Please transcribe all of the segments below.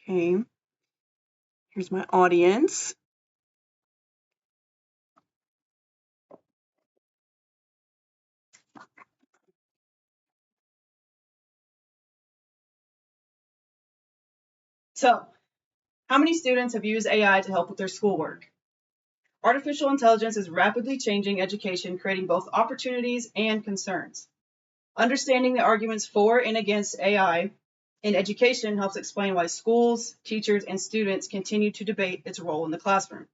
Okay, here's my audience. So, how many students have used AI to help with their schoolwork? Artificial intelligence is rapidly changing education, creating both opportunities and concerns. Understanding the arguments for and against AI in education helps explain why schools, teachers, and students continue to debate its role in the classroom.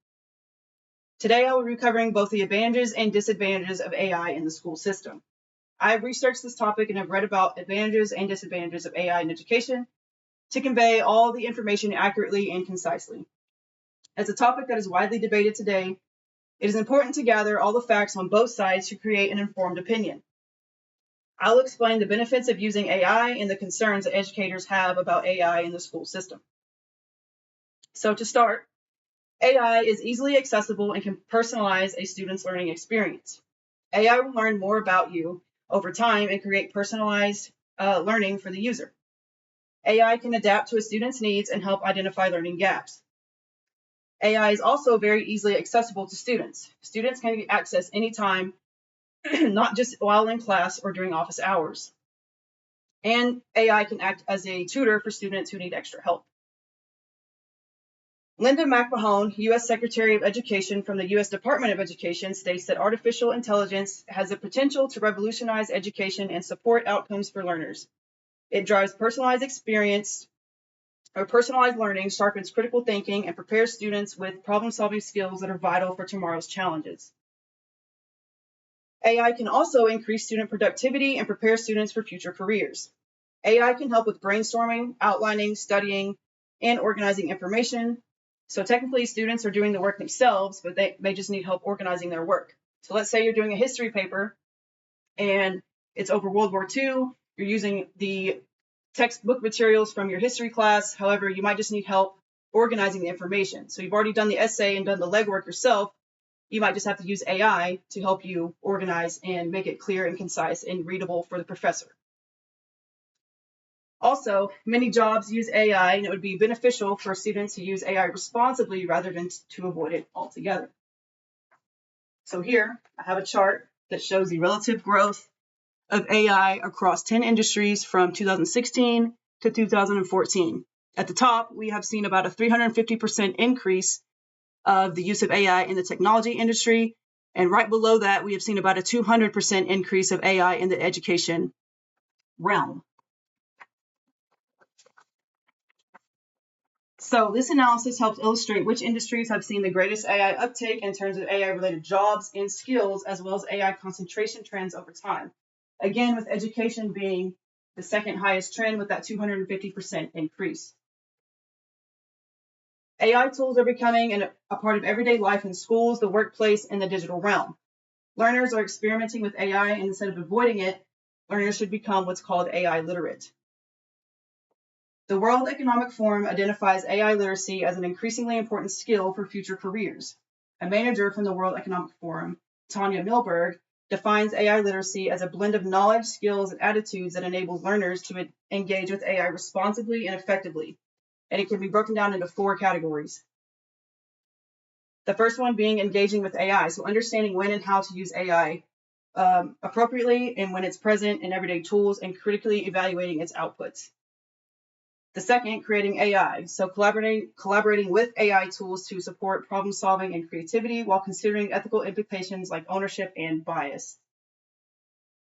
Today, I will be covering both the advantages and disadvantages of AI in the school system. I have researched this topic and have read about advantages and disadvantages of AI in education to convey all the information accurately and concisely. As a topic that is widely debated today, it is important to gather all the facts on both sides to create an informed opinion. I'll explain the benefits of using AI and the concerns that educators have about AI in the school system. So to start, AI is easily accessible and can personalize a student's learning experience. AI will learn more about you over time and create personalized learning for the user. AI can adapt to a student's needs and help identify learning gaps. AI is also very easily accessible to students. Students can access anytime, not just while in class or during office hours. And AI can act as a tutor for students who need extra help. Linda McMahon, U.S. Secretary of Education from the U.S. Department of Education, states that artificial intelligence has the potential to revolutionize education and support outcomes for learners. It drives personalized learning, sharpens critical thinking, and prepares students with problem-solving skills that are vital for tomorrow's challenges. AI can also increase student productivity and prepare students for future careers. AI can help with brainstorming, outlining, studying, and organizing information. So technically, students are doing the work themselves, but they may just need help organizing their work. So let's say you're doing a history paper and it's over World War II. You're using the textbook materials from your history class. However, you might just need help organizing the information. So you've already done the essay and done the legwork yourself. You might just have to use AI to help you organize and make it clear and concise and readable for the professor. Also, many jobs use AI, and it would be beneficial for students to use AI responsibly rather than to avoid it altogether. So here, I have a chart that shows the relative growth of AI across 10 industries from 2016 to 2014. At the top, we have seen about a 350% increase of the use of AI in the technology industry. And right below that, we have seen about a 200% increase of AI in the education realm. So this analysis helps illustrate which industries have seen the greatest AI uptake in terms of AI-related jobs and skills, as well as AI concentration trends over time. Again, with education being the second highest trend with that 250% increase. AI tools are becoming a part of everyday life in schools, the workplace, and the digital realm. Learners are experimenting with AI, and instead of avoiding it, learners should become what's called AI literate. The World Economic Forum identifies AI literacy as an increasingly important skill for future careers. A manager from the World Economic Forum, Tanya Milberg, defines AI literacy as a blend of knowledge, skills, and attitudes that enables learners to engage with AI responsibly and effectively. And it can be broken down into 4 categories. The first one being engaging with AI, so understanding when and how to use AI appropriately and when it's present in everyday tools and critically evaluating its outputs. The second, creating AI, so collaborating with AI tools to support problem solving and creativity while considering ethical implications like ownership and bias.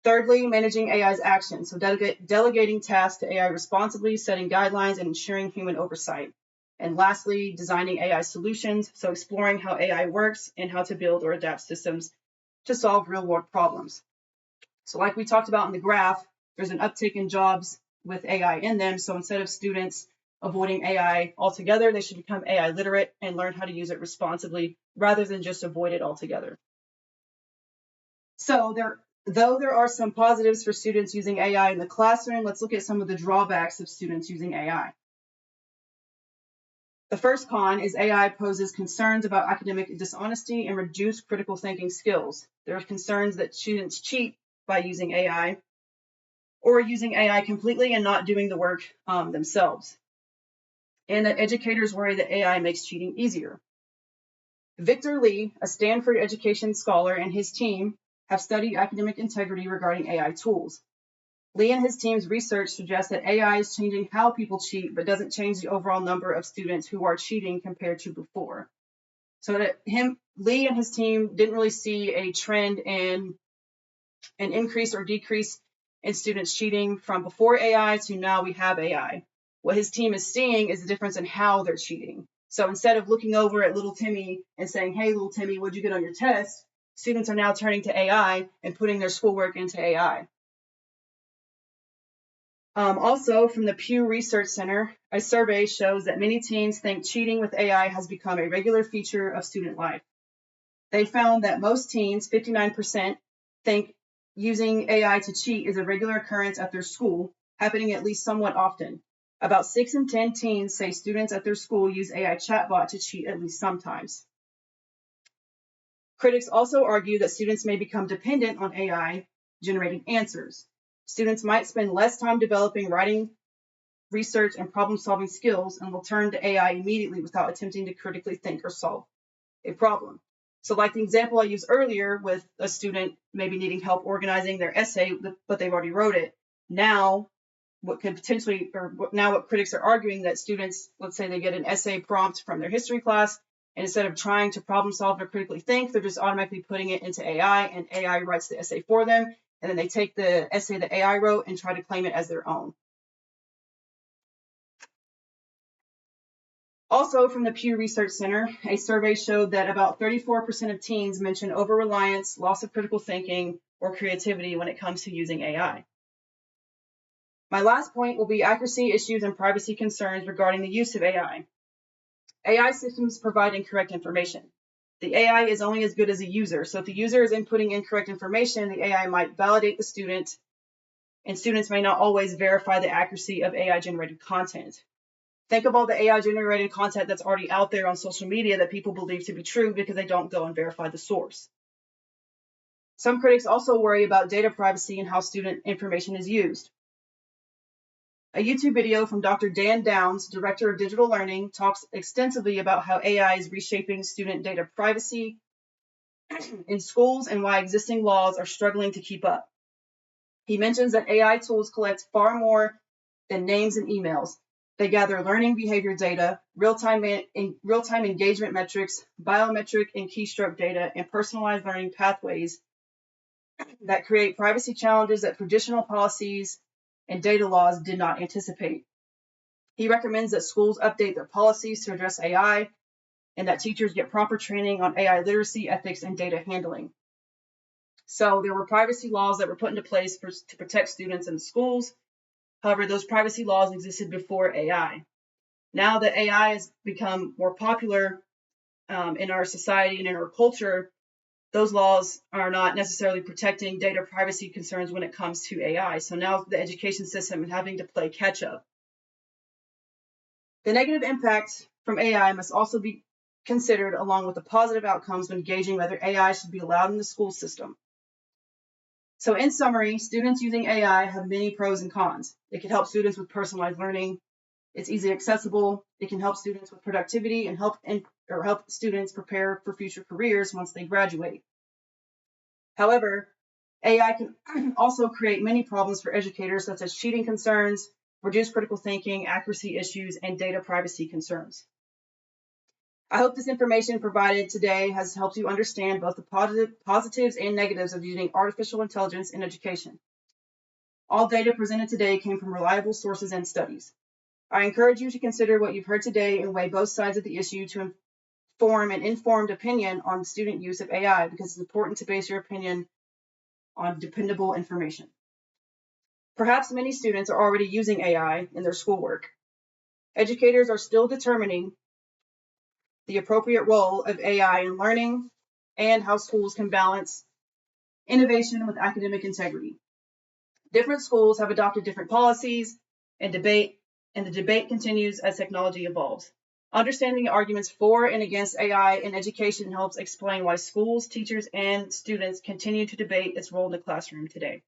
Thirdly, managing AI's actions, so delegating tasks to AI responsibly, setting guidelines, and ensuring human oversight. And lastly, designing AI solutions, so exploring how AI works and how to build or adapt systems to solve real-world problems. So like we talked about in the graph, there's an uptick in jobs with AI in them. So instead of students avoiding AI altogether, they should become AI literate and learn how to use it responsibly rather than just avoid it altogether. So though there are some positives for students using AI in the classroom, let's look at some of the drawbacks of students using AI. The first con is AI poses concerns about academic dishonesty and reduced critical thinking skills. There are concerns that students cheat by using AI or using AI completely and not doing the work themselves. and that educators worry that AI makes cheating easier. Victor Lee, a Stanford education scholar, and his team have studied academic integrity regarding AI tools. Lee and his team's research suggests that AI is changing how people cheat, but doesn't change the overall number of students who are cheating compared to before. So that Lee and his team didn't really see a trend in an increase or decrease in students cheating from before AI to now we have AI. What his team is seeing is the difference in how they're cheating. So instead of looking over at little Timmy and saying, hey, little Timmy, what'd you get on your test? Students are now turning to AI and putting their schoolwork into AI. Also, from the Pew Research Center, a survey shows that many teens think cheating with AI has become a regular feature of student life. They found that most teens, 59%, think using AI to cheat is a regular occurrence at their school, happening at least somewhat often. About 6 in 10 teens say students at their school use AI chatbot to cheat at least sometimes. Critics also argue that students may become dependent on AI generating answers. Students might spend less time developing writing, research, and problem-solving skills and will turn to AI immediately without attempting to critically think or solve a problem. So like the example I used earlier with a student maybe needing help organizing their essay, but they've already wrote it. Now, what critics are arguing that students, let's say they get an essay prompt from their history class, and instead of trying to problem solve or critically think, they're just automatically putting it into AI, and AI writes the essay for them, and then they take the essay that AI wrote and try to claim it as their own. Also, from the Pew Research Center, a survey showed that about 34% of teens mention over-reliance, loss of critical thinking, or creativity when it comes to using AI. My last point will be accuracy issues and privacy concerns regarding the use of AI. AI systems provide incorrect information. The AI is only as good as a user, so if the user is inputting incorrect information, the AI might validate the student, and students may not always verify the accuracy of AI-generated content. Think of all the AI-generated content that's already out there on social media that people believe to be true because they don't go and verify the source. Some critics also worry about data privacy and how student information is used. A YouTube video from Dr. Dan Downs, Director of Digital Learning, talks extensively about how AI is reshaping student data privacy in schools and why existing laws are struggling to keep up. He mentions that AI tools collect far more than names and emails. They gather learning behavior data, real-time engagement metrics, biometric and keystroke data, and personalized learning pathways that create privacy challenges that traditional policies and data laws did not anticipate. He recommends that schools update their policies to address AI and that teachers get proper training on AI literacy, ethics, and data handling. So there were privacy laws that were put into place to protect students in the schools. However, those privacy laws existed before AI. Now that AI has become more popular in our society and in our culture, those laws are not necessarily protecting data privacy concerns when it comes to AI. So now the education system is having to play catch up. The negative impact from AI must also be considered along with the positive outcomes when gauging whether AI should be allowed in the school system. So in summary, students using AI have many pros and cons. It can help students with personalized learning. It's easily accessible. It can help students with productivity and help students prepare for future careers once they graduate. However, AI can also create many problems for educators, such as cheating concerns, reduced critical thinking, accuracy issues, and data privacy concerns. I hope this information provided today has helped you understand both the positives and negatives of using artificial intelligence in education. All data presented today came from reliable sources and studies. I encourage you to consider what you've heard today and weigh both sides of the issue to form an informed opinion on student use of AI, because it's important to base your opinion on dependable information. Perhaps many students are already using AI in their schoolwork. Educators are still determining the appropriate role of AI in learning and how schools can balance innovation with academic integrity. Different schools have adopted different policies and the debate continues as technology evolves. Understanding the arguments for and against AI in education helps explain why schools, teachers, and students continue to debate its role in the classroom today.